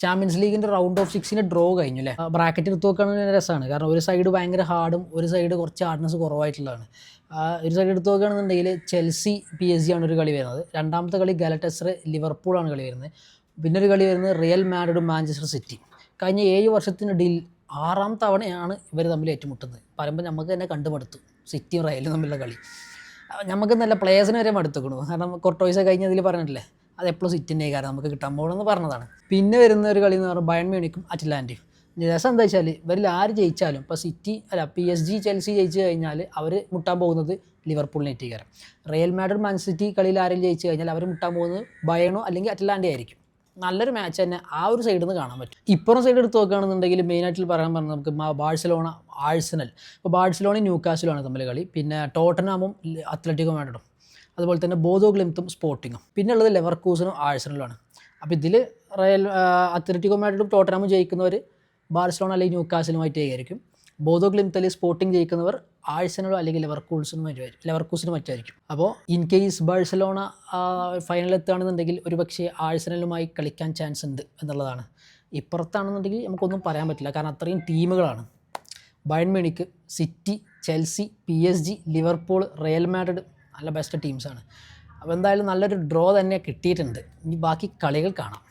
Champions ലീഗിൻ്റെ round of 6 draw കഴിഞ്ഞു അല്ലേ. ബ്രാക്കറ്റ് എടുത്ത് നോക്കുകയാണെങ്കിൽ രസമാണ്. കാരണം ഒരു സൈഡ് ഭയങ്കര ഹാർഡും ഒരു സൈഡ് കുറച്ച് ഹാർഡ്നെസ് കുറവായിട്ടുള്ളതാണ്. ഒരു സൈഡ് എടുത്ത് നോക്കുകയാണെന്നുണ്ടെങ്കിൽ ചെൽസി PSG ആണ് ഒരു കളി വരുന്നത്. രണ്ടാമത്തെ കളി ഗാലറ്റസറേ ലിവർപൂളാണ് കളി വരുന്നത്. പിന്നെ ഒരു കളി വരുന്നത് റിയൽ മാഡ്രിഡും മാഞ്ചസ്റ്റർ സിറ്റി. കഴിഞ്ഞ 7 വർഷത്തിനിടയിൽ 6ാം തവണയാണ് ഇവർ തമ്മിൽ ഏറ്റുമുട്ടുന്നത്. പറയുമ്പോൾ നമുക്ക് തന്നെ കണ്ടുമടുത്തു സിറ്റിയും റയലും തമ്മിലുള്ള കളി. നമുക്ക് നല്ല പ്ലേയേഴ്സിന് വരെ മടുത്തുക്കണു. കാരണം കൊർട്ടോയ്സ് കഴിഞ്ഞതിൽ പറഞ്ഞിട്ടില്ലേ, അത് എപ്പോഴും സിറ്റിൻ്റെ കാരണം നമുക്ക് കിട്ടാൻ പോകണമെന്ന് പറഞ്ഞതാണ്. പിന്നെ വരുന്ന ഒരു കളി എന്ന് പറഞ്ഞാൽ ബയൺ മ്യൂണിക്കും അറ്റ്ലാന്റയും. രസം എന്താ വെച്ചാൽ ഇവരിൽ ആര് ജയിച്ചാലും ഇപ്പോൾ PSG ചെൽസി ജയിച്ചു കഴിഞ്ഞാൽ അവർ മുട്ടാൻ പോകുന്നത് ലിവർപൂളിനേറ്റിക്കാരം. റിയൽ മാഡ്രിഡ് മാൻ സിറ്റി കളിയിൽ ആരെങ്കിലും ജയിച്ചു കഴിഞ്ഞാൽ അവർ മുട്ടാൻ പോകുന്നത് ബയണോ അല്ലെങ്കിൽ അറ്റ്ലാന്റ ആയിരിക്കും. നല്ലൊരു മാച്ച് തന്നെ ആ ഒരു സൈഡിൽ നിന്ന് കാണാൻ പറ്റും. ഇപ്പുറം സൈഡ് എടുത്ത് നോക്കുകയാണെന്നുണ്ടെങ്കിൽ മെയിനായിട്ട് പറയാൻ പറഞ്ഞാൽ നമുക്ക് ബാഴ്സലോണ ആഴ്സണൽ. ഇപ്പോൾ ബാഴ്സലോണയും ന്യൂക്കാസിലുമാണ് തമ്മിൽ കളി. പിന്നെ ടോട്ടനാമും അത്ലറ്റിക്കോ മാഡ്രിഡും, അതുപോലെ തന്നെ ബോദോ ഗ്ലിംത്തും സ്പോർട്ടിങ്ങും. പിന്നെ ഉള്ളത് ലെവർകൂസനും ആഴ്സണലുമാണ്. അപ്പോൾ ഇതിൽ അത്ലറ്റിക്കോ മാഡ്രിഡും ടോട്ടനാമും ജയിക്കുന്നവർ ബാഴ്സലോണ അല്ലെങ്കിൽ ന്യൂക്കാസിലുമായിട്ട് ആയിരിക്കും. ബോദോ ഗ്ലിംത്തിൽ സ്പോർട്ടിംഗ് ജയിക്കുന്നവർ ആഴ്സണലോ അല്ലെങ്കിൽ ലെവർകൂസനും മറ്റായിരിക്കും. അപ്പോൾ ഇൻ കേസ് ബാഴ്സലോണ ഫൈനൽ എത്തുകയാണെന്നുണ്ടെങ്കിൽ ഒരു പക്ഷേ ആഴ്സണലുമായി കളിക്കാൻ ചാൻസ് ഉണ്ട് എന്നുള്ളതാണ്. ഇപ്പുറത്താണെന്നുണ്ടെങ്കിൽ നമുക്കൊന്നും പറയാൻ പറ്റില്ല, കാരണം അത്രയും ടീമുകളാണ്. Bayern Munich, city, Chelsea, PSG, Liverpool, real Madrid നല്ല ബെസ്റ്റ് ടീംസാണ്. അപ്പോൾ എന്തായാലും നല്ലൊരു ഡ്രോ തന്നെ കിട്ടിയിട്ടുണ്ട്. ഇനി ബാക്കി കളികൾ കാണാം.